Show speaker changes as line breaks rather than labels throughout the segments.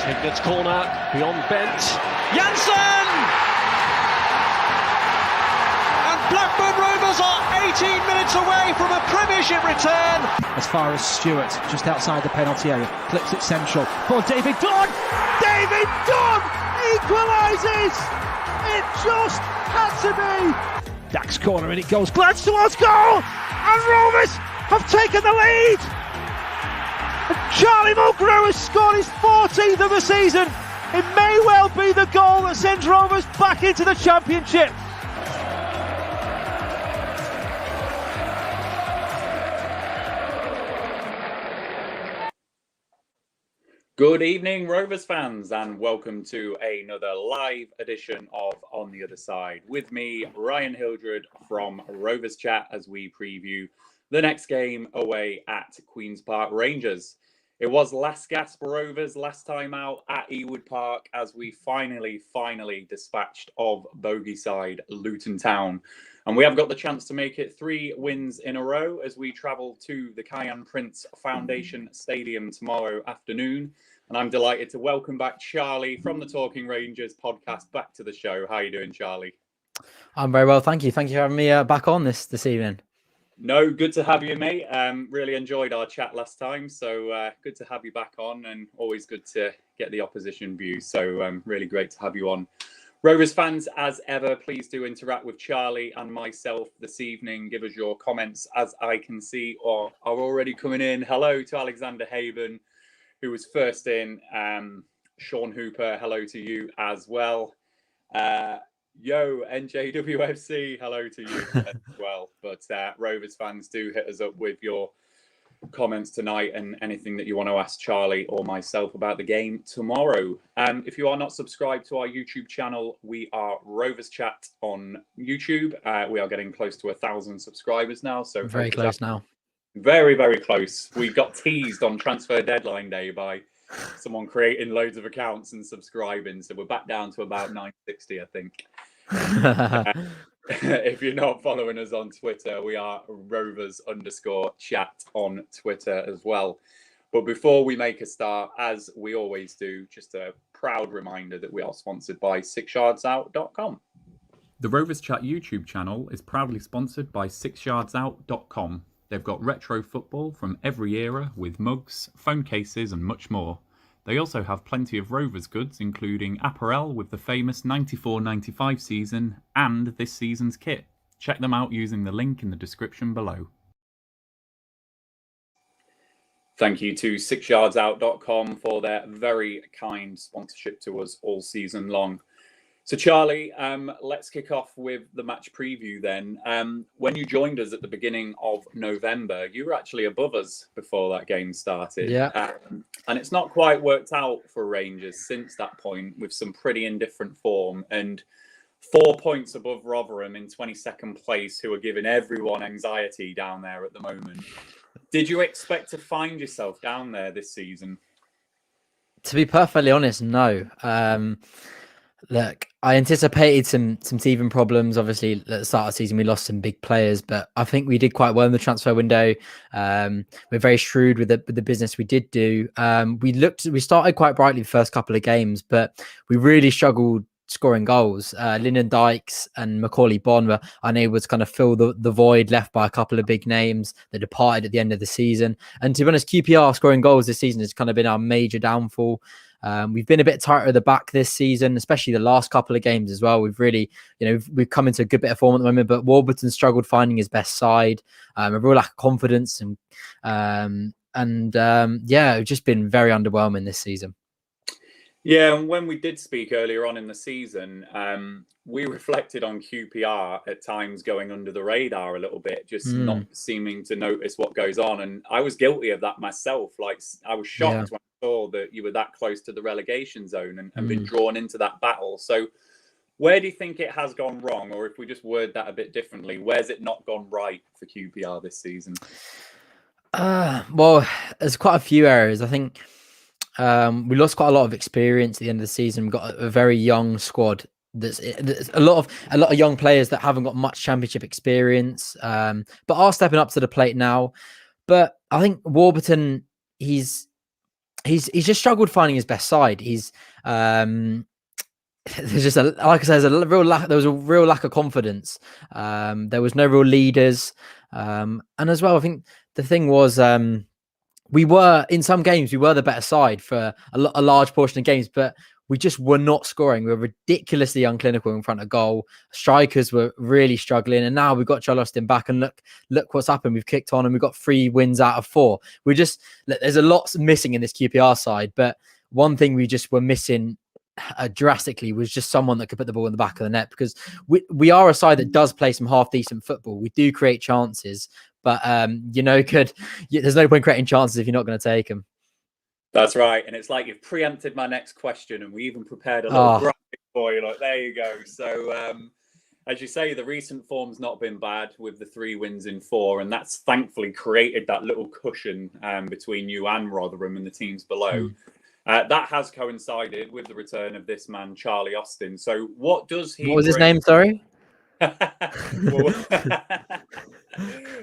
Hignet's corner, beyond Bent. Janssen! And Blackburn Rovers are 18 minutes away from a Premiership return.
As far as Stewart, just outside the penalty area, clips it central for David Dunn. David Dunn equalises! It just had to be. Dax corner and it goes. Glance towards goal, and Rovers have taken the lead. And Charlie Mulgrew has scored his 14th of the season. It may well be the goal that sends Rovers back into the Championship.
Good evening, Rovers fans, and welcome to another live edition of On the Other Side. With me, Ryan Hildred from Rovers Chat, as we preview the next game away at Queen's Park Rangers. It was last gasp for Rovers last time out at Ewood Park as we finally dispatched of bogey side Luton Town. And we have got the chance to make it 3 wins in a row as we travel to the Kiyan Prince Foundation Stadium tomorrow afternoon. And I'm delighted to welcome back Charlie from the Talking Rangers podcast back to the show. How are you doing, Charlie?
I'm very well, thank you. Thank you for having me back on this evening.
No, good to have you, mate. Really enjoyed our chat last time. So good to have you back on, and always good to get the opposition view. So really great to have you on. Rovers fans, as ever, please do interact with Charlie and myself this evening. Give us your comments, as I can see, or are already coming in. Hello to Alexander Haven, who was first in. Sean Hooper, hello to you as well. Yo, NJWFC, hello to you as well. But Rovers fans, do hit us up with your comments tonight and anything that you want to ask Charlie or myself about the game tomorrow. If you are not subscribed to our YouTube channel, we are Rovers Chat on YouTube. We are getting close to 1,000 subscribers now. So
very close now.
Very, very close. We got teased on transfer deadline day by someone creating loads of accounts and subscribing. So we're back down to about 960, I think. If you're not following us on Twitter, we are Rovers_chat on Twitter as well. But before we make a start, as we always do, just a proud reminder that we are sponsored by 6yardsout.com.
The Rovers Chat YouTube channel is proudly sponsored by 6yardsout.com. They've got retro football from every era with mugs, phone cases and much more. They also have plenty of Rovers goods, including apparel with the famous 94-95 season and this season's kit. Check them out using the link in the description below.
Thank you to 6yardsout.com for their very kind sponsorship to us all season long. So Charlie, let's kick off with the match preview then. When you joined us at the beginning of November, you were actually above us before that game started.
Yeah.
And it's not quite worked out for Rangers since that point, with some pretty indifferent form and 4 points above Rotherham in 22nd place, who are giving everyone anxiety down there at the moment. Did you expect to find yourself down there this season?
To be perfectly honest, no. Look, I anticipated some teething problems. Obviously, at the start of the season, we lost some big players, but I think we did quite well in the transfer window. We're very shrewd with the business we did do. We started quite brightly the first couple of games, but we really struggled scoring goals. Lyndon Dykes and Macaulay Bonne were unable to kind of fill the void left by a couple of big names that departed at the end of the season. And to be honest, QPR scoring goals this season has kind of been our major downfall. We've been a bit tighter at the back this season, especially the last couple of games as well. We've really, we've come into a good bit of form at the moment, but Warburton struggled finding his best side, a real lack of confidence, and it's just been very underwhelming this season.
Yeah, and when we did speak earlier on in the season, we reflected on QPR at times going under the radar a little bit, just not seeming to notice what goes on. And I was guilty of that myself. Like, I was shocked when I saw that you were that close to the relegation zone and been drawn into that battle. So where do you think it has gone wrong? Or if we just word that a bit differently, where's it not gone right for QPR this season?
Well, there's quite a few areas. I think we lost quite a lot of experience at the end of the season. We've got a very young squad. There's a lot of young players that haven't got much championship experience, but are stepping up to the plate now. But I think Warburton, he's he's just struggled finding his best side. He's there's just like I said, there was a real lack of confidence. There was no real leaders, and as well, I think the thing was, we were in some games we were the better side for a large portion of games, but we just were not scoring. We were ridiculously unclinical in front of goal. Strikers were really struggling, and now we've got Charlie Austin back, and look what's happened. We've kicked on, and we've got 3 wins out of 4. There's a lot missing in this QPR side, but one thing we just were missing drastically was just someone that could put the ball in the back of the net, because we are a side that does play some half decent football. We do create chances, but there's no point creating chances if you're not going to take them.
That's right. And it's like you've preempted my next question, and we even prepared a little graphic for you. Like, there you go. So as you say, the recent form's not been bad with the 3 wins in 4, and that's thankfully created that little cushion between you and Rotherham and the teams below. That has coincided with the return of this man, Charlie Austin. So what does he
What was his name, sorry?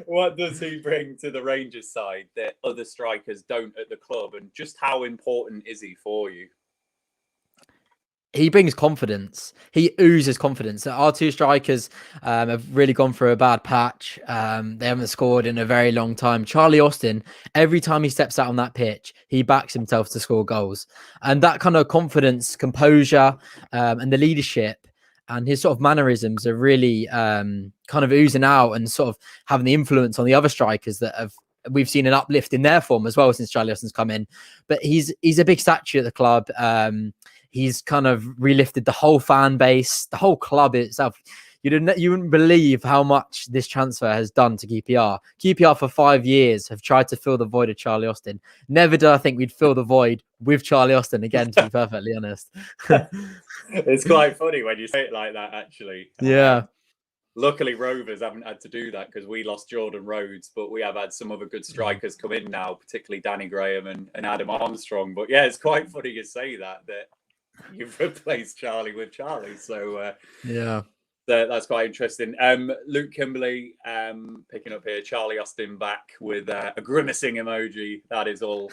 What does he bring to the Rangers side that other strikers don't at the club, and just how important is he for you?
He brings confidence. He oozes confidence. Our 2 strikers have really gone through a bad patch. They haven't scored in a very long time. Charlie Austin, every time he steps out on that pitch, he backs himself to score goals. And that kind of confidence, composure, and the leadership and his sort of mannerisms are really kind of oozing out and sort of having the influence on the other strikers that we've seen an uplift in their form as well since Charlie Austin's come in. But he's a big statue at the club. He's kind of relifted the whole fan base, the whole club itself. You wouldn't believe how much this transfer has done to QPR. QPR for 5 years have tried to fill the void of Charlie Austin. Never did I think we'd fill the void with Charlie Austin again, to be perfectly honest.
It's quite funny when you say it like that, actually.
Yeah.
Luckily, Rovers haven't had to do that because we lost Jordan Rhodes, but we have had some other good strikers come in now, particularly Danny Graham and Adam Armstrong. But yeah, it's quite funny you say that you've replaced Charlie with Charlie. So
yeah,
that's quite interesting. Luke Kimberley picking up here, Charlie Austin back with a grimacing emoji. That is all.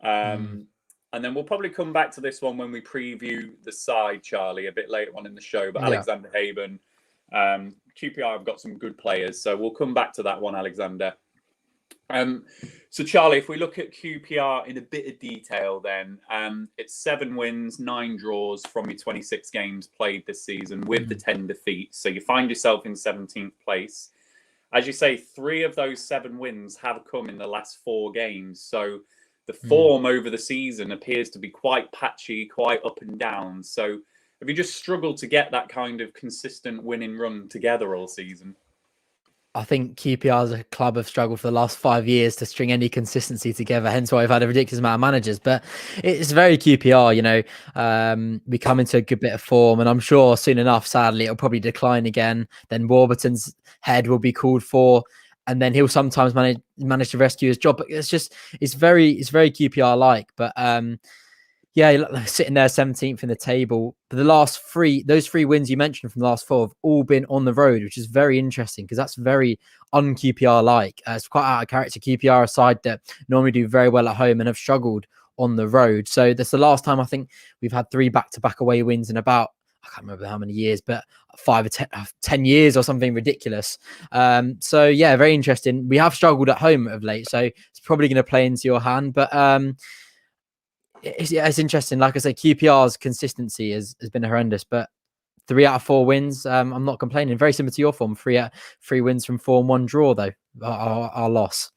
And then we'll probably come back to this one when we preview the side, Charlie, a bit later on in the show. But Alexander Haben, QPR have got some good players, so we'll come back to that one, Alexander. So Charlie, if we look at QPR in a bit of detail, then it's 7 wins, 9 draws from your 26 games played this season with the 10 defeats. So you find yourself in 17th place. As you say, 3 of those 7 wins have come in the last 4 games. So the form over the season appears to be quite patchy, quite up and down. So have you just struggled to get that kind of consistent winning run together all season?
I think QPR as a club have struggled for the last 5 years to string any consistency together. Hence why we've had a ridiculous amount of managers. But it's very QPR, we come into a good bit of form, and I'm sure soon enough, sadly, it'll probably decline again. Then Warburton's head will be called for, and then he'll sometimes manage to rescue his job. But it's very QPR like. But sitting there 17th in the table. But those 3 wins you mentioned from the last 4 have all been on the road, which is very interesting because that's very un-QPR like. It's quite out of character. QPR, a side that normally do very well at home and have struggled on the road. So that's the last time I think we've had 3 back-to-back away wins in about, I can't remember how many years, but 5 or 10 years or something ridiculous. So yeah, very interesting. We have struggled at home of late, so it's probably going to play into your hand. But it's interesting. Like I say, QPR's consistency has been horrendous, but 3 out of 4 wins, I'm not complaining. Very similar to your form. 3 wins from 4 and 1 draw, though, our loss.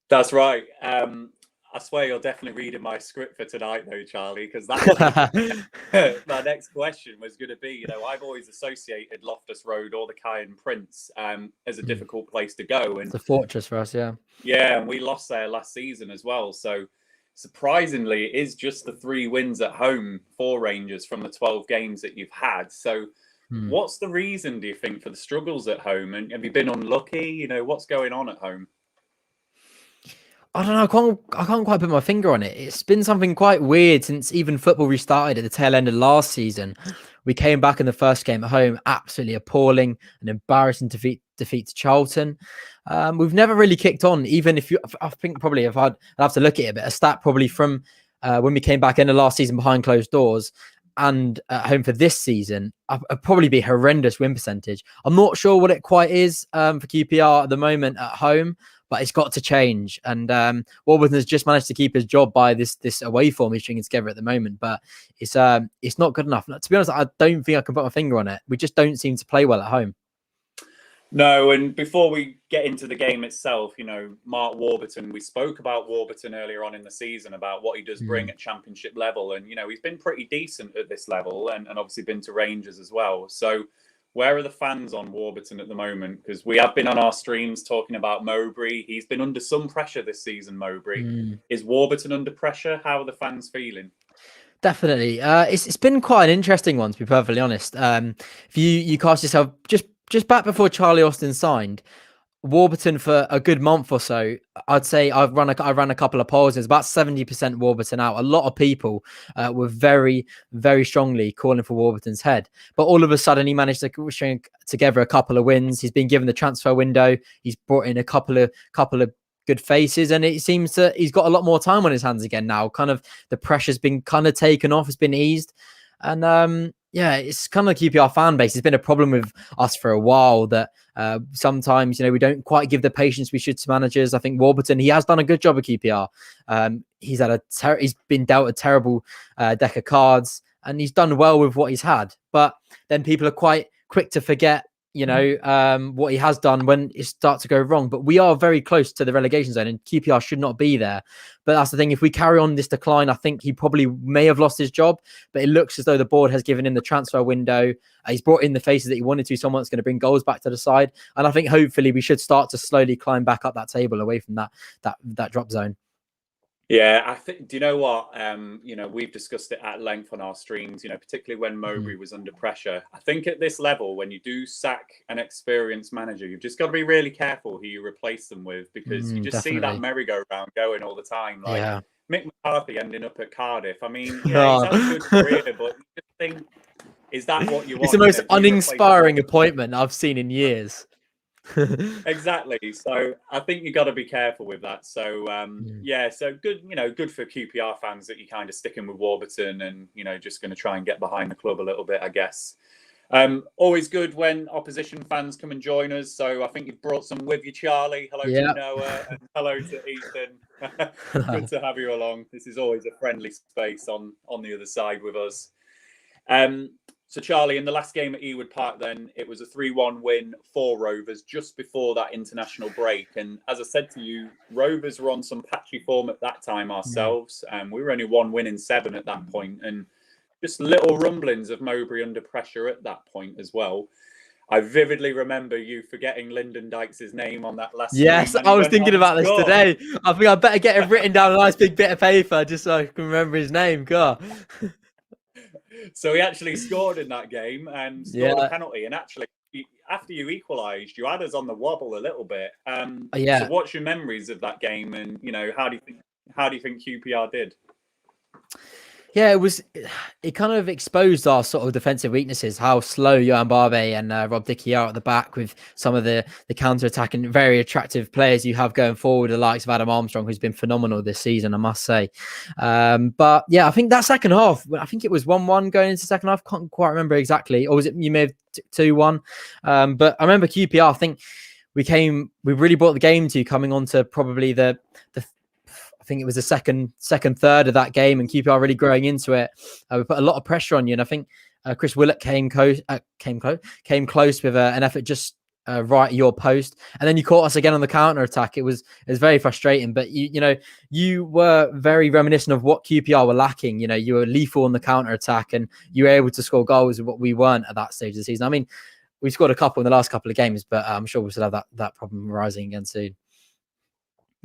That's right. I swear you're definitely reading my script for tonight, though, Charlie, because that my next question was going to be, I've always associated Loftus Road or the Kiyan Prince as a difficult place to go. And
it's a fortress for us, yeah.
Yeah, and we lost there last season as well. So surprisingly, it is just the 3 wins at home for Rangers from the 12 games that you've had. So what's the reason, do you think, for the struggles at home? And have you been unlucky? What's going on at home?
I don't know. I can't quite put my finger on it. It's been something quite weird since even football restarted at the tail end of last season. We came back in the first game at home, absolutely appalling, an embarrassing defeat to Charlton. We've never really kicked on, even I think probably I'd have to look at it, but a stat probably from when we came back in the last season behind closed doors and at home for this season, I'd probably be horrendous win percentage. I'm not sure what it quite is for QPR at the moment at home, but it's got to change. And Warburton has just managed to keep his job by this away form he's stringing together at the moment, but it's not good enough. To be honest, I don't think I can put my finger on it. We just don't seem to play well at home.
No, and before we get into the game itself, you know, Mark Warburton, we spoke about Warburton earlier on in the season about what he does bring at championship level. And, you know, he's been pretty decent at this level and obviously been to Rangers as well. So where are the fans on Warburton at the moment? Because we have been on our streams talking about Mowbray. He's been under some pressure this season, Mowbray. Is Warburton under pressure? How are the fans feeling?
Definitely. It's been quite an interesting one, to be perfectly honest. If you cast yourself just back before Charlie Austin signed, Warburton for a good month or so, I'd say I ran a couple of polls. There's about 70% Warburton out. A lot of people were very, very strongly calling for Warburton's head. But all of a sudden, he managed to string together a couple of wins. He's been given the transfer window. He's brought in a couple of good faces, and it seems that he's got a lot more time on his hands again now. Kind of the pressure's been kind of taken off. It's been eased, and yeah, it's kind of QPR fan base. It's been a problem with us for a while that sometimes, you know, we don't quite give the patience we should to managers. I think Warburton, he has done a good job at QPR. He's been dealt a terrible deck of cards, and he's done well with what he's had. But then people are quite quick to forget, you know, what he has done when it starts to go wrong. But we are very close to the relegation zone, and QPR should not be there. But that's the thing. If we carry on this decline, I think he probably may have lost his job. But it looks as though the board has given him the transfer window. He's brought in the faces that he wanted to, someone that's going to bring goals back to the side. And I think hopefully we should start to slowly climb back up that table away from that drop zone.
Yeah, I think, do you know what? You know, we've discussed it at length on our streams, you know, particularly when Mowbray was under pressure. I think at this level, when you do sack an experienced manager, you've just got to be really careful who you replace them with, because you just see that merry-go-round going all the time. Like Mick McCarthy ending up at Cardiff. I mean, yeah, he's had a good career, but you just think, is that what you want?
It's the most uninspiring appointment I've seen in years.
Exactly. So I think you got to be careful with that. So yeah, so good, you know, good for QPR fans that you're kind of sticking with Warburton and, you know, just going to try and get behind the club a little bit, I guess. Always good when opposition fans come and join us. So I think you've brought some with you, Charlie. Hello to Noah and hello to Ethan. Good to have you along. This is always a friendly space on the other side with us. So, Charlie, in the last game at Ewood Park, then, it was a 3-1 win for Rovers just before that international break. And as I said to you, Rovers were on some patchy form at that time ourselves. We were only 1 win in 7 at that point. And just little rumblings of Mowbray under pressure at that point as well. I vividly remember you forgetting Lyndon Dykes' name on that last
Yes, I was thinking about this today. I think I better get it written down on a nice big bit of paper just so I can remember his name. God.
So he actually scored in that game and scored a penalty. And actually, after you equalised, you had us on the wobble a little bit. So what's your memories of that game? And, you know, how do you think QPR did?
Yeah, it kind of exposed our sort of defensive weaknesses, how slow Yohan Barbe and Rob Dickey are at the back with some of the counter-attacking, very attractive players you have going forward, the likes of Adam Armstrong, who's been phenomenal this season, I must say. But yeah, I think that second half, I think it was 1-1 going into second half, can't quite remember exactly. Or was it, you may have 2-1. But I remember QPR, I think we really brought the game to coming on to probably I think it was the second third of that game, and QPR really growing into it. We put a lot of pressure on you, and I think Chris Willett came close with an effort just right at your post, and then you caught us again on the counter attack. It was very frustrating, but you were very reminiscent of what QPR were lacking. You know, you were lethal on the counter attack, and you were able to score goals with what we weren't at that stage of the season. I mean, we scored a couple in the last couple of games, but I'm sure we'll still have that problem rising again soon.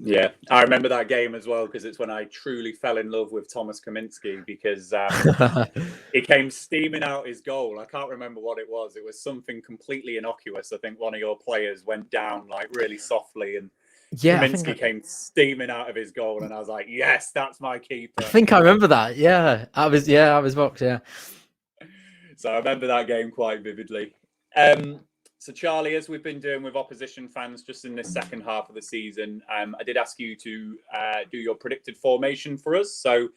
Yeah, I remember that game as well, because it's when I truly fell in love with Thomas Kaminski, because he came steaming out his goal. I can't remember what it was. It was something completely innocuous. I think one of your players went down like really softly, and Kaminski came steaming out of his goal, and I was like, yes, that's my keeper.
I think I remember that. Yeah, I was boxed. Yeah.
So I remember that game quite vividly. So, Charlie, as we've been doing with opposition fans just in this second half of the season, I did ask you to do your predicted formation for us. So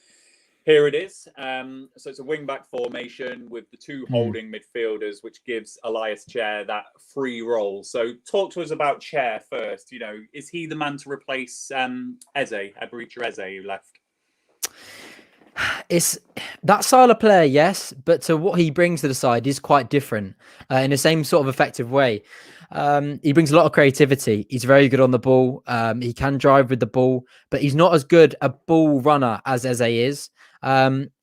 Here it is. So it's a wing-back formation with the two holding midfielders, which gives 𝐿𝐼𝐾𝐄 that free role. So talk to us about 𝐶𝐎 first. You know, is he the man to replace 𝐒𝐻𝐻, who left?
It's that style of player, yes, but to what he brings to the side is quite different in the same sort of effective way. He brings a lot of creativity. He's very good on the ball. He can drive with the ball, but he's not as good a ball runner as Eze is.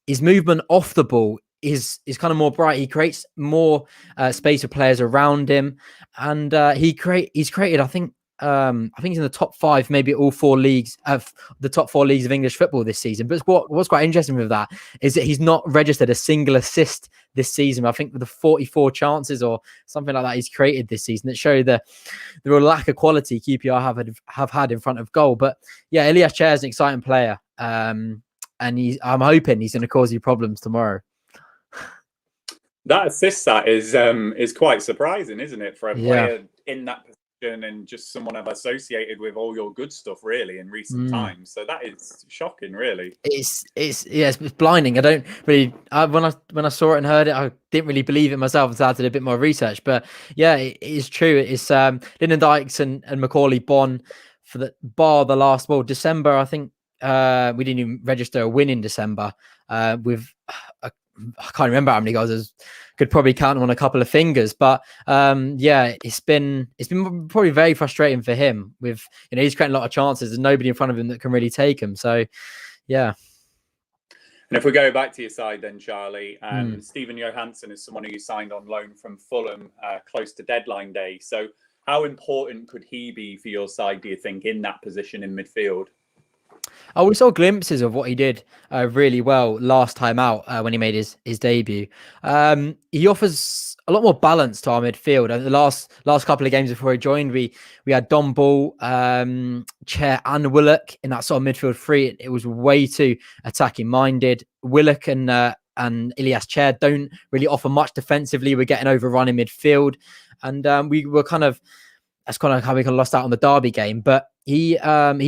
His movement off the ball is kind of more bright. He creates more space for players around him, and he's created, I think he's in the top 5, maybe all 4 leagues of the top 4 leagues of English football this season. But what's quite interesting with that is that he's not registered a single assist this season. I think with the 44 chances or something like that he's created this season that show the real lack of quality QPR have had in front of goal. But yeah, 𝐿𝐼𝐾𝐄 is an exciting player, and I'm hoping he's going to cause you problems tomorrow.
That assist stat is quite surprising, isn't it, for a player in that position and just someone I've associated with all your good stuff really in recent times. So that is shocking, really.
It's blinding. I don't really when I saw it and heard it, I didn't really believe it myself until I did a bit more research. But yeah, it is true. It's Lyndon Dykes and Macaulay Bonne for the last December. I think we didn't even register a win in December. With I can't remember how many goals. Could probably count them on a couple of fingers, but yeah, it's been probably very frustrating for him. With he's creating a lot of chances. There's nobody in front of him that can really take him. So yeah.
And if we go back to your side then, Charlie, Stephen Johansson is someone who you signed on loan from Fulham close to deadline day. So how important could he be for your side, do you think, in that position in midfield?
Oh, we saw glimpses of what he did really well last time out when he made his debut. He offers a lot more balance to our midfield. The last couple of games before he joined, we had Don Ball, 𝐶𝐎 and 𝐕𝐈𝐃 in that sort of midfield three. It was way too attacking minded. 𝐕𝐈𝐃 and Ilias 𝐶𝐎 don't really offer much defensively. We're getting overrun in midfield, and we were that's kind of how we lost out on the Derby game. But he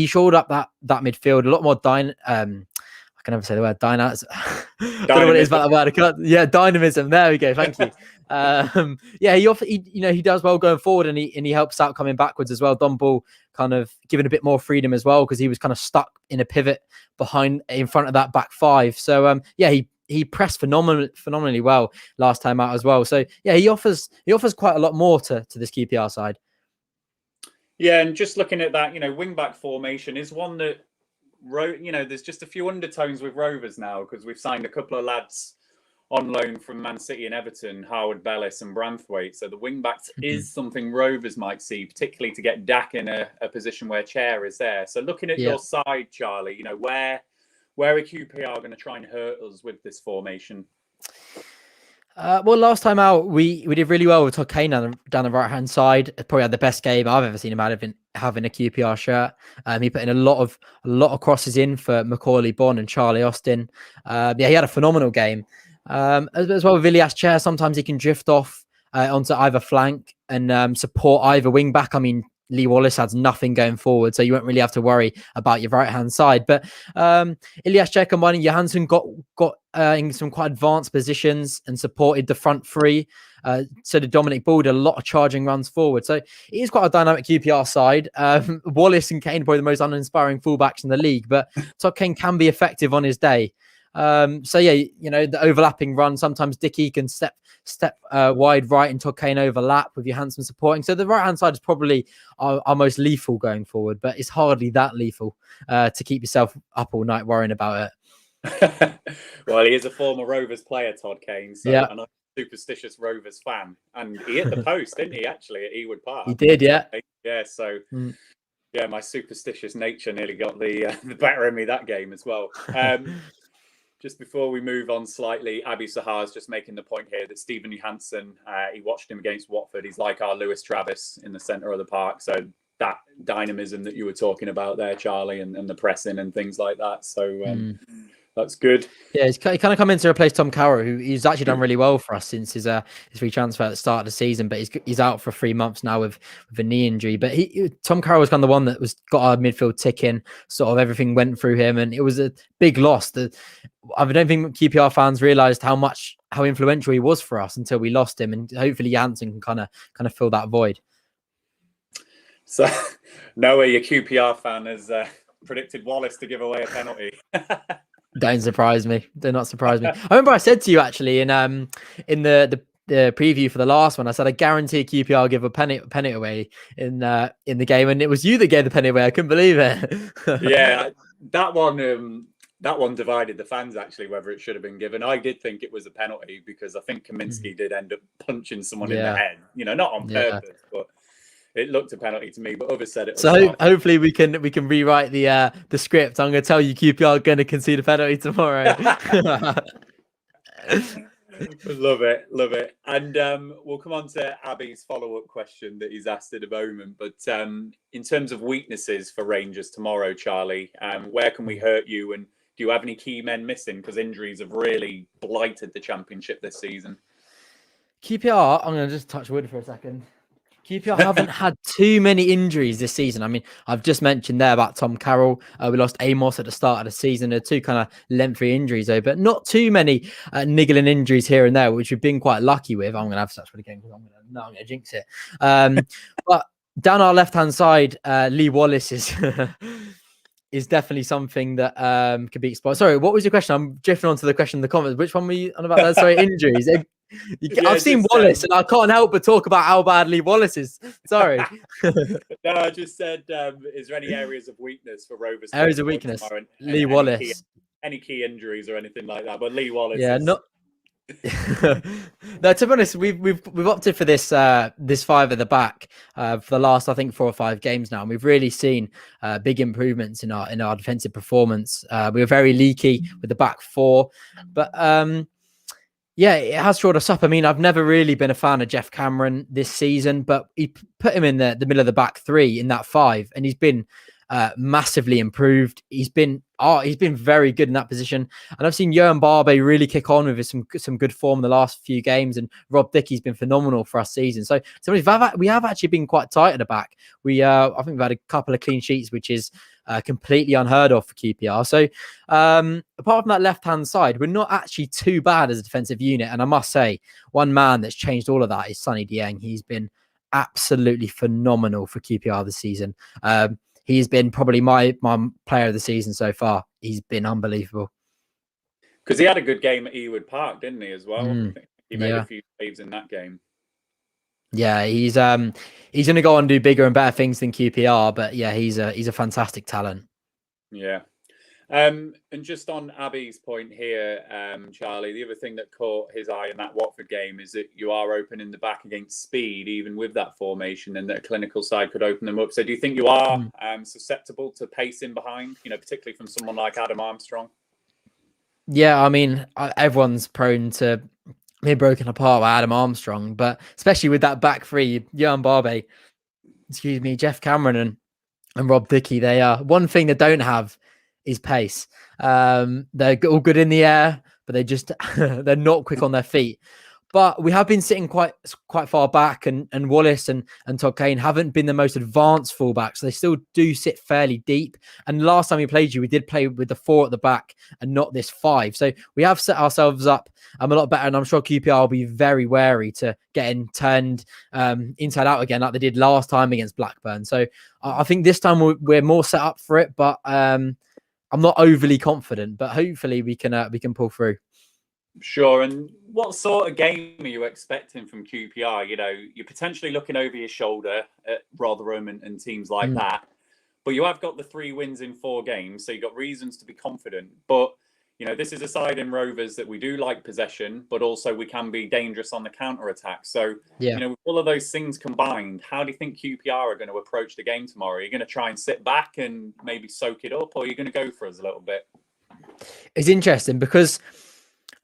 shored up that midfield a lot more. I can never say the word dynamism. Don't know what it is about that word. Yeah, dynamism. There we go. Thank you. Yeah, he does well going forward, and he helps out coming backwards as well. Don Ball kind of giving a bit more freedom as well because he was kind of stuck in a pivot in front of that back 5. So yeah, he pressed phenomenally well last time out as well. So yeah, he offers quite a lot more to this QPR side.
Yeah, and just looking at that, wing back formation is one that, there's just a few undertones with Rovers now because we've signed a couple of lads on loan from Man City and Everton, Howard Bellis and Branthwaite. So the wing backs is something Rovers might see, particularly to get Dak in a position where 𝐶𝐎 is there. So looking at your side, Charlie, where are QPR going to try and hurt us with this formation?
Well, last time out, we did really well with 𝐿𝐼𝐾𝐄 down the right-hand side. Probably had the best game I've ever seen him having a QPR shirt. He put in a lot of crosses in for Macaulay Bonne and Charlie Austin. Yeah, he had a phenomenal game. As well with 𝐿𝐼𝐾𝐄 𝐶𝐎, sometimes he can drift off onto either flank and support either wing back. I mean, Lee Wallace has nothing going forward, so you won't really have to worry about your right-hand side. But 𝐿𝐼𝐾𝐄 combining Johansson got in some quite advanced positions and supported the front three. So did Dominic Ball, did a lot of charging runs forward. So it is quite a dynamic QPR side. Wallace and Kane are probably the most uninspiring fullbacks in the league, but Todd Kane can be effective on his day. So yeah, the overlapping run, sometimes Dickie can step wide right and Todd Kane overlap with Johansson supporting. So the right hand side is probably our most lethal going forward, but it's hardly that lethal to keep yourself up all night worrying about it.
Well, he is a former Rovers player, Todd Kane, so
yeah.
I'm a superstitious Rovers fan, and he hit the post, didn't he, actually, at Ewood Park?
He did, yeah.
Yeah, so yeah, my superstitious nature nearly got the better of me that game as well. Just before we move on slightly, Abby Sahar's just making the point here that Stephen Johansson, he watched him against Watford. He's like our Lewis Travis in the centre of the park. So that dynamism that you were talking about there, Charlie, and the pressing and things like that. So That's good.
Yeah, he kind of come in to replace Tom Carroll, who he's actually done really well for us since his free transfer at the start of the season. But he's out for 3 months now with a knee injury. But Tom Carroll was kind of the one that got our midfield ticking. Sort of everything went through him, and it was a big loss. I don't think QPR fans realised how influential he was for us until we lost him, and hopefully Janssen can kind of fill that void.
So, Noah, your QPR fan, has predicted Wallace to give away a penalty.
Don't surprise me. Do not surprise me. I remember I said to you actually in the preview for the last one, I said I guarantee QPR will give a penalty away in the game, and it was you that gave the penalty away. I couldn't believe it.
Yeah, that one divided the fans actually, whether it should have been given. I did think it was a penalty because I think Kaminski did end up punching someone in the head. Not on purpose, but it looked a penalty to me, but others said it was.
So hopefully we can rewrite the script. I'm going to tell you QPR are going to concede a penalty tomorrow.
Love it. And we'll come on to Abby's follow-up question that he's asked at a moment. But in terms of weaknesses for Rangers tomorrow, Charlie, where can we hurt you? And do you have any key men missing? Because injuries have really blighted the Championship this season.
QPR, I'm going to just touch wood for a second. QPR haven't had too many injuries this season. I mean, I've just mentioned there about Tom Carroll. We lost Amos at the start of the season. There are two kind of lengthy injuries, though, but not too many niggling injuries here and there, which we've been quite lucky with. I'm going to have such for the game because I'm going to jinx it. But down our left-hand side, Lee Wallace is definitely something that could be explored. Sorry, what was your question? I'm drifting onto the question in the comments. Which one were you on about that? Sorry, injuries. I've seen Wallace, and I can't help but talk about how bad Lee Wallace is. Sorry.
No, I just said, is there any areas of weakness for Rovers?
Areas of weakness. Lee Wallace.
Any key injuries or anything like that? But Lee Wallace.
Yeah, not. No, to be honest, we've opted for this five at the back for the last, I think, 4 or 5 games now, and we've really seen big improvements in our defensive performance. We were very leaky with the back 4, but yeah, it has shored us up. I mean, I've never really been a fan of Jeff Cameron this season, but he put him in the middle of the back 3 in that 5, and he's been massively improved. He's been very good in that position, and I've seen 𝐕𝐈𝐃𝐄𝐎 with with some good form in the last few games, and Rob Dickey's been phenomenal for our season. So we have actually been quite tight at the back. I think we've had a couple of clean sheets, which is completely unheard of for QPR. So apart from that left-hand side, we're not actually too bad as a defensive unit. And I must say, one man that's changed all of that is Sonny Dieng. He's been absolutely phenomenal for QPR this season. He's been probably my player of the season so far. He's been unbelievable.
Because he had a good game at Ewood Park, didn't he, as well? I think he made a few saves in that game.
Yeah, he's going to go on and do bigger and better things than QPR, but yeah, he's a fantastic talent.
Yeah. And just on Abby's point here, Charlie, the other thing that caught his eye in that Watford game is that you are opening the back against speed, even with that formation, and that a clinical side could open them up. So do you think you are susceptible to pacing behind, particularly from someone like Adam Armstrong?
Yeah, I mean, everyone's prone to being broken apart by Adam Armstrong, but especially with that back 3, 𝐕𝐈𝐃𝐄𝐎, Jeff Cameron and Rob Dickey, they are one thing they don't have is pace. They're all good in the air, but they're not quick on their feet. But we have been sitting quite far back, and Wallace and Todd Kane haven't been the most advanced fullbacks. So they still do sit fairly deep. And last time we played you, we did play with the 4 at the back and not this 5. So we have set ourselves up a lot better, and I'm sure QPR will be very wary to getting turned inside out again like they did last time against Blackburn. So I think this time we're more set up for it, but I'm not overly confident. But hopefully we can pull through.
Sure. And what sort of game are you expecting from QPR? You're potentially looking over your shoulder at Rotherham and teams like that, but you have got the 3 wins in 4 games, so you've got reasons to be confident. But this is a side in Rovers that we do like possession, but also we can be dangerous on the counter attack. So with all of those things combined, how do you think QPR are going to approach the game tomorrow? Are you going to try and sit back and maybe soak it up, or are you going to go for us a little bit?
It's interesting because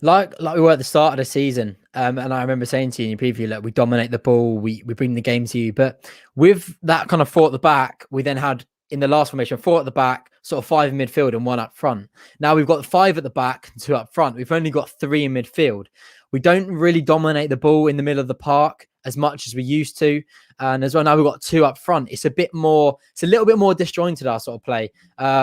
like we were at the start of the season, and I remember saying to you in your preview, like, we dominate the ball, we bring the game to you. But with that kind of 4 at the back, we then had in the last formation, 4 at the back, sort of 5 in midfield and 1 up front. Now we've got 5 at the back and 2 up front. We've only got 3 in midfield. We don't really dominate the ball in the middle of the park as much as we used to. And as well, now we've got 2 up front. It's a little bit more disjointed, our sort of play.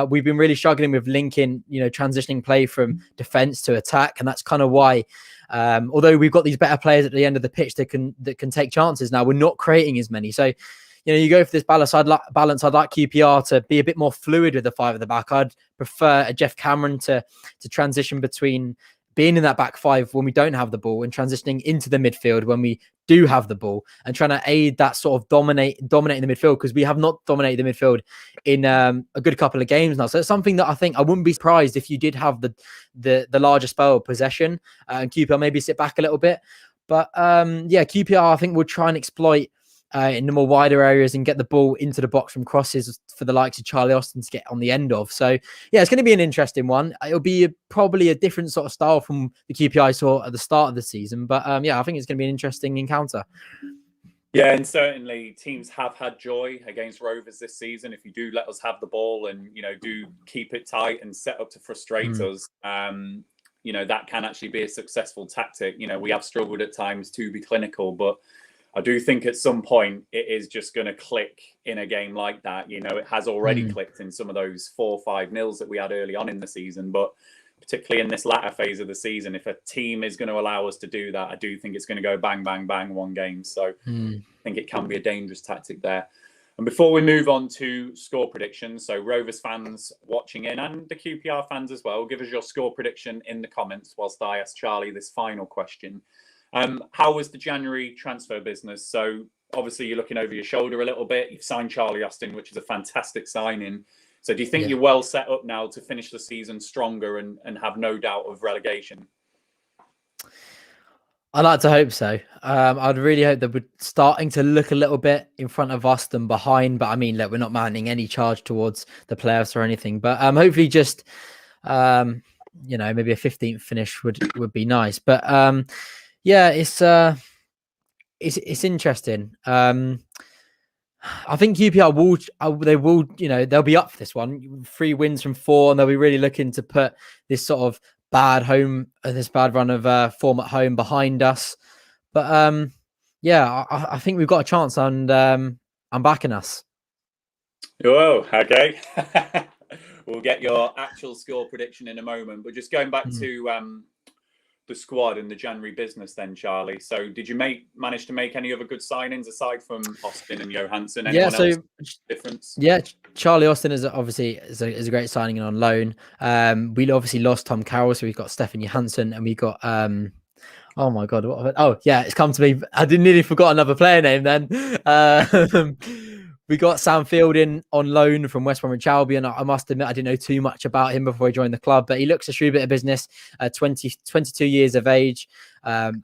We've been really struggling with linking, transitioning play from defense to attack. And that's kind of why, although we've got these better players at the end of the pitch that can take chances now, we're not creating as many. So, you go for this balance. I'd like QPR to be a bit more fluid with the 5 at the back. I'd prefer a Jeff Cameron to transition between being in that back 5 when we don't have the ball and transitioning into the midfield when we do have the ball, and trying to aid that sort of dominating the midfield, because we have not dominated the midfield in a good couple of games now. So it's something that I think I wouldn't be surprised if you did have the larger spell of possession and QPR maybe sit back a little bit. But QPR I think will try and exploit in the more wider areas and get the ball into the box from crosses for the likes of Charlie Austin to get on the end of. So, yeah, it's going to be an interesting one. It'll be probably a different sort of style from the QPR I saw at the start of the season. But, I think it's going to be an interesting encounter.
Yeah, and certainly teams have had joy against Rovers this season. If you do let us have the ball and, do keep it tight and set up to frustrate us, that can actually be a successful tactic. We have struggled at times to be clinical, but I do think at some point it is just going to click in a game like that. It has already clicked in some of those 4-5-0s that we had early on in the season, but particularly in this latter phase of the season, if a team is going to allow us to do that, I do think it's going to go bang, bang, bang one game. So I think it can be a dangerous tactic there. And before we move on to score predictions, so Rovers fans watching in and the QPR fans as well, give us your score prediction in the comments whilst I ask Charlie this final question. How was the January transfer business? So obviously you're looking over your shoulder a little bit. You've signed Charlie Austin, which is a fantastic signing. So do you think you're well set up now to finish the season stronger and have no doubt of relegation?
I'd like to hope so. I'd really hope that we're starting to look a little bit in front of us than behind. But I mean, look, we're not mounting any charge towards the playoffs or anything. But hopefully just, maybe a 15th finish would be nice. But it's interesting. I think QPR they'll be up for this one. 3 wins from 4, and they'll be really looking to put this sort of bad run of form at home behind us. But I think we've got a chance, and I'm backing us.
Oh, okay. We'll get your actual score prediction in a moment, but just going back to the squad and the January business then, Charlie. So did you manage to make any other good signings aside from Austin and Johansson? Anyone else difference?
Yeah, Charlie Austin is obviously a great signing on loan. We obviously lost Tom Carroll, so we've got Stefan Johansson, and we got oh my god, it's come to me. I nearly forgot another player name then. We got Sam Fielding on loan from West Bromwich Albion. I must admit, I didn't know too much about him before he joined the club, but he looks a shrewd bit of business, 22 years of age.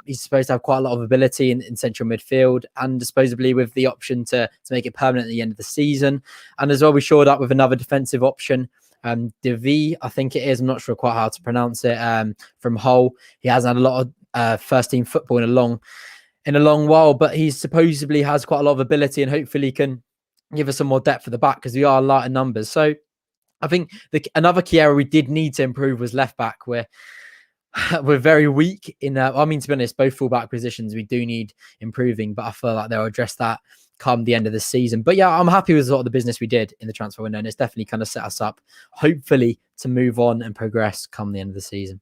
He's supposed to have quite a lot of ability in central midfield, and supposedly with the option to make it permanent at the end of the season. And as well, we shored up with another defensive option, 𝐷𝐕𝐈𝐃, I think it is. I'm not sure quite how to pronounce it, from Hull. He hasn't had a lot of first-team football in a long while, but he supposedly has quite a lot of ability and hopefully can give us some more depth at the back, because we are light in numbers. So I think another key area we did need to improve was left back. We're very weak in to be honest, both full back positions we do need improving, but I feel like they'll address that come the end of the season. But yeah, I'm happy with sort of the business we did in the transfer window, and it's definitely kind of set us up hopefully to move on and progress come the end of the season.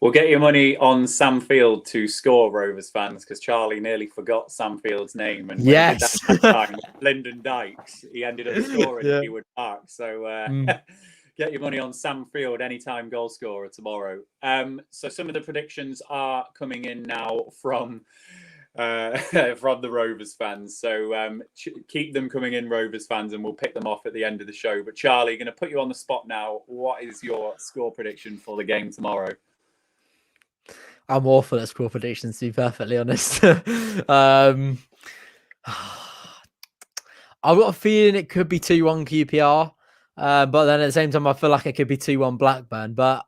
We'll get your money on Sam Field to score, Rovers fans, because Charlie nearly forgot Sam Field's name. And
yes,
that time with Lyndon Dykes, he ended up scoring 𝐕𝐈𝐃 Park. So get your money on Sam Field, anytime goal scorer tomorrow. So some of the predictions are coming in now from the Rovers fans. So keep them coming in, Rovers fans, and we'll pick them off at the end of the show. But Charlie, going to put you on the spot now. What is your score prediction for the game tomorrow?
I'm awful at score predictions, to be perfectly honest. I've got a feeling it could be 2-1 QPR, but then at the same time, I feel like it could be 2-1 Blackburn. But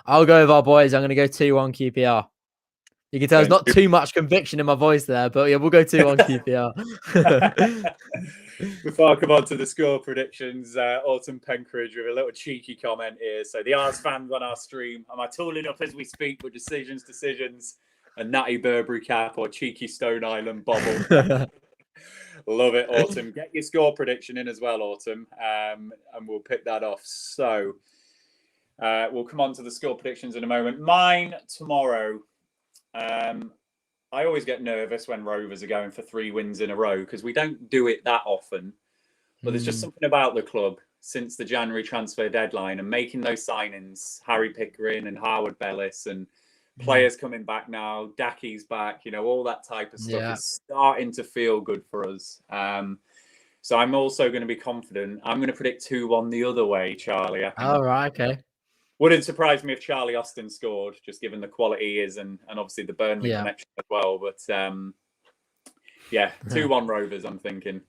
I'll go with our boys. I'm going to go 2-1 QPR. You can tell there's not too much conviction in my voice there, but yeah, we'll go 2-1 QPR.
Before I come on to the score predictions, Autumn Penkridge with a little cheeky comment here. So the Ars fans on our stream, am I tooling up as we speak with decisions, a natty Burberry cap or cheeky Stone Island bobble? Love it, Autumn. Get your score prediction in as well, Autumn, and we'll pick that off. So we'll come on to the score predictions in a moment. Mine tomorrow. I always get nervous when Rovers are going for 3 wins in a row because we don't do it that often. But there's just something about the club since the January transfer deadline and making those signings, Harry Pickering and Harwood Bellis and players coming back now, Daki's back, all that type of stuff is starting to feel good for us. So I'm also going to be confident. I'm going to predict 2-1 the other way, Charlie.
Right, okay.
Wouldn't surprise me if Charlie Austin scored, just given the quality he is and obviously the Burnley connection as well. But 2-1 Rovers, I'm thinking.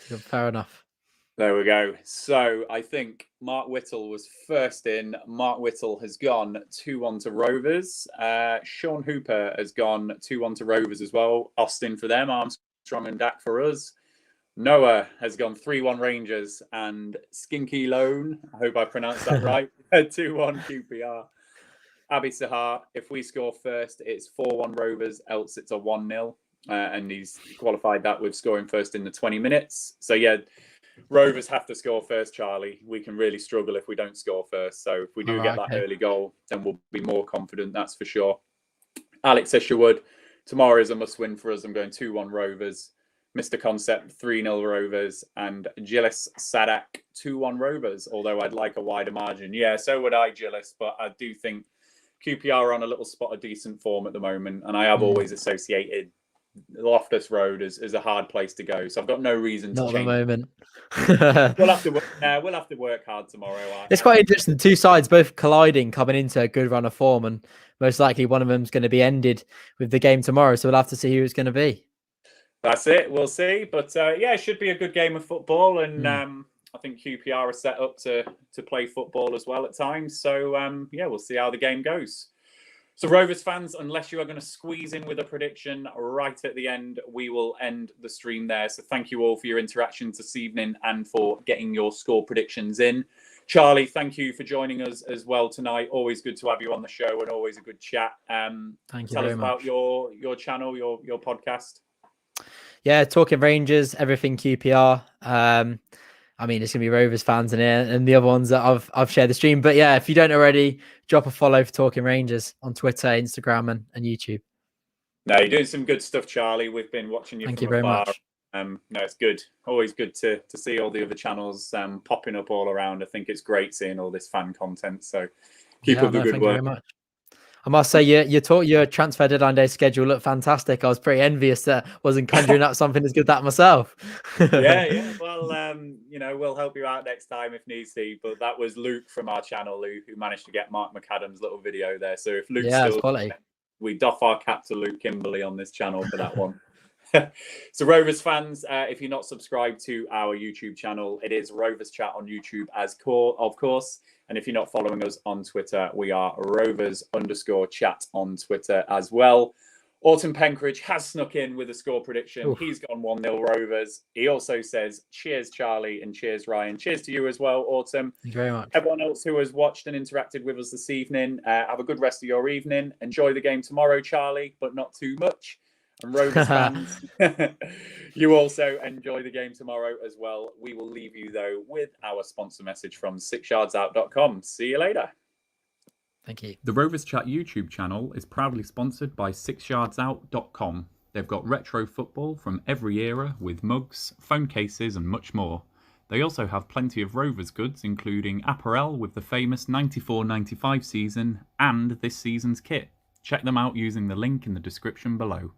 Fair enough.
There we go. So I think Mark Whittle was first in. Mark Whittle has gone 2-1 to Rovers. Sean Hooper has gone 2-1 to Rovers as well. Austin for them, Armstrong and Dak for us. Noah has gone 3-1 Rangers and Skinky Loan, I hope I pronounced that right, 2-1 QPR. Abby Sahar, if we score first, it's 4-1 Rovers, else it's a 1-0. And he's qualified that with scoring first in the 20 minutes. So, Rovers have to score first, Charlie. We can really struggle if we don't score first. So, if we do get that early goal, then we'll be more confident, that's for sure. Alex Isherwood, tomorrow is a must-win for us. I'm going 2-1 Rovers. Mr. Concept, 3-0 Rovers, and Gillis Sadak, 2-1 Rovers, although I'd like a wider margin. Yeah, so would I, Gillis, but I do think QPR are on a little spot of decent form at the moment, and I have always associated Loftus Road as a hard place to go, so I've got no reason to change.
Not at the moment.
We'll have to work hard tomorrow.
It's quite interesting. 2 sides both colliding, coming into a good run of form, and most likely one of them's going to be ended with the game tomorrow, so we'll have to see who it's going to be.
That's it. We'll see. But it should be a good game of football. And I think QPR are set up to play football as well at times. So, we'll see how the game goes. So, Rovers fans, unless you are going to squeeze in with a prediction right at the end, we will end the stream there. So, thank you all for your interactions this evening and for getting your score predictions in. Charlie, thank you for joining us as well tonight. Always good to have you on the show and always a good chat.
Thank you
very much. Tell us about your channel, your podcast.
Yeah, Talking Rangers, everything QPR. It's gonna be Rovers fans in here and the other ones that I've shared the stream. But yeah, if you don't already, drop a follow for Talking Rangers on Twitter, Instagram, and YouTube.
No, you're doing some good stuff, Charlie. We've been watching you.
Thank you very much.
No, it's good. Always good to see all the other channels popping up all around. I think it's great seeing all this fan content. So keep up the good work. Thank you very much.
I must say, your transfer deadline day schedule looked fantastic. I was pretty envious that wasn't conjuring up something as good as that myself.
Yeah. Well, we'll help you out next time if needs be. But that was Luke from our channel, who managed to get Mark McAdam's little video there. So if Luke's still quality, we doff our cap to Luke Kimberley on this channel for that one. So Rovers fans, if you're not subscribed to our YouTube channel, it is Rovers Chat on YouTube of course. And if you're not following us on Twitter, we are Rovers_chat on Twitter as well. Autumn Penkridge has snuck in with a score prediction. Oof. He's gone 1-0 Rovers. He also says, cheers, Charlie, and cheers, Ryan. Cheers to you as well, Autumn.
Thank you very much.
Everyone else who has watched and interacted with us this evening, have a good rest of your evening. Enjoy the game tomorrow, Charlie, but not too much. And Rovers fans, you also enjoy the game tomorrow as well. We will leave you, though, with our sponsor message from 6yardsout.com. See you later.
Thank you.
The Rovers Chat YouTube channel is proudly sponsored by 6yardsout.com. They've got retro football from every era with mugs, phone cases and much more. They also have plenty of Rovers goods, including apparel with the famous 94-95 season and this season's kit. Check them out using the link in the description below.